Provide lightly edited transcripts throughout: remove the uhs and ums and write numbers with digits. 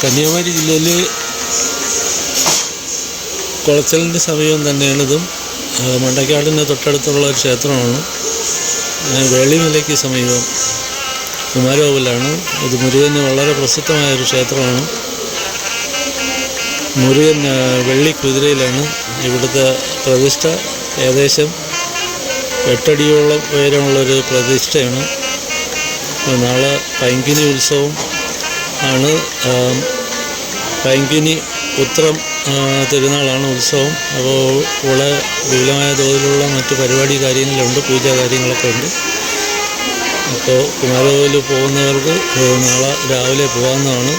കന്യാകുമാരി ജില്ലയിൽ കുളച്ചലിൻ്റെ സമീപം തന്നെയാണിതും. മണ്ടക്കാടിന് തൊട്ടടുത്തുള്ള ഒരു ക്ഷേത്രമാണ്. വേളിമലയ്ക്ക് സമീപം കുമാരകോവിലാണ്. ഇത് മുരുകന് വളരെ പ്രസിദ്ധമായൊരു ക്ഷേത്രമാണ്. മുരുകൻ വെള്ളി കുതിരയിലാണ് ഇവിടുത്തെ പ്രതിഷ്ഠ. ഏകദേശം 8 അടിയോളം ഉയരമുള്ളൊരു പ്രതിഷ്ഠയാണ്. നാളെ പൈങ്കിനി ഉത്സവം ആണ്. പൈങ്കിനി ഉത്രം തിരുനാളാണ് ഉത്സവം. അപ്പോൾ ഇവിടെ വിപുലമായ തോതിലുള്ള മറ്റ് പരിപാടി കാര്യങ്ങളുണ്ട്, പൂജാ കാര്യങ്ങളൊക്കെ ഉണ്ട്. അപ്പോൾ കുമാരകോവിൽ പോകുന്നവർക്ക് നാളെ രാവിലെ പോകാവുന്നതാണ്.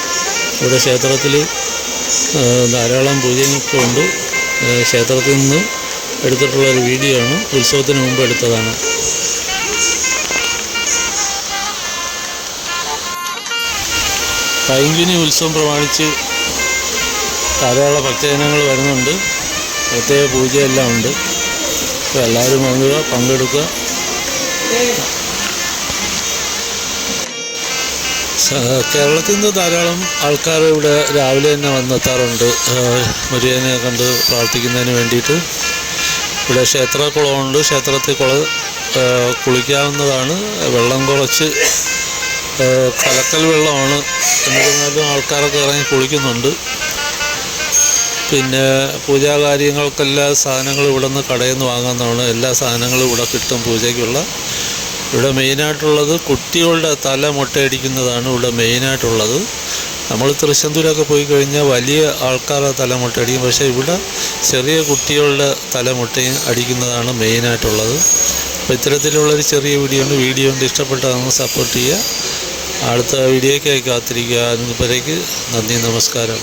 ഇവിടെ ക്ഷേത്രത്തിൽ ധാരാളം പൂജകളൊക്കെ ഉണ്ട്. ക്ഷേത്രത്തിൽ നിന്ന് എടുത്തിട്ടുള്ളൊരു വീഡിയോ ആണ്, ഉത്സവത്തിന് മുമ്പ് എടുത്തതാണ്. പൈങ്കിനി ഉത്സവം പ്രമാണിച്ച് ധാരാളം ഭക്തജനങ്ങൾ വരുന്നുണ്ട്. പ്രത്യേക പൂജയെല്ലാം ഉണ്ട്. അപ്പോൾ എല്ലാവരും വരിക, പങ്കെടുക്കുക. കേരളത്തിൽ നിന്ന് ധാരാളം ആൾക്കാർ ഇവിടെ രാവിലെ തന്നെ വന്നെത്താറുണ്ട് മുരുകനെ കണ്ട് പ്രാർത്ഥിക്കുന്നതിന് വേണ്ടിയിട്ട്. ഇവിടെ ക്ഷേത്രക്കുളമുണ്ട്. ക്ഷേത്രത്തിൽ കുളിക്കാവുന്നതാണ്. വെള്ളം കുറച്ച് കലക്കൽ വെള്ളമാണ്. എന്നിരുന്നാലും ആൾക്കാരൊക്കെ ഇറങ്ങി കുളിക്കുന്നുണ്ട്. പിന്നെ പൂജാ കാര്യങ്ങൾക്കെല്ലാ സാധനങ്ങളും ഇവിടെ നിന്ന് കടയിൽ നിന്ന് വാങ്ങാവുന്നതാണ്. എല്ലാ സാധനങ്ങളും ഇവിടെ കിട്ടും പൂജയ്ക്കുള്ള. ഇവിടെ മെയിനായിട്ടുള്ളത് കുട്ടികളുടെ തല മുട്ടയടിക്കുന്നതാണ് ഇവിടെ മെയിനായിട്ടുള്ളത്. നമ്മൾ തൃശ്ശൂരൊക്കെ പോയി കഴിഞ്ഞാൽ വലിയ ആൾക്കാരുടെ തല മുട്ടയടിക്കും. പക്ഷേ ഇവിടെ ചെറിയ കുട്ടികളുടെ തല മുട്ടയും അടിക്കുന്നതാണ് മെയിനായിട്ടുള്ളത്. അപ്പോൾ ഇത്തരത്തിലുള്ളൊരു ചെറിയ വീഡിയോ കൊണ്ട് ഇഷ്ടപ്പെട്ടാൽ സപ്പോർട്ട് ചെയ്യുക. അടുത്ത വീഡിയോയ്ക്കായി കാത്തിരിക്കുക. അതുവരേക്ക് നന്ദി, നമസ്കാരം.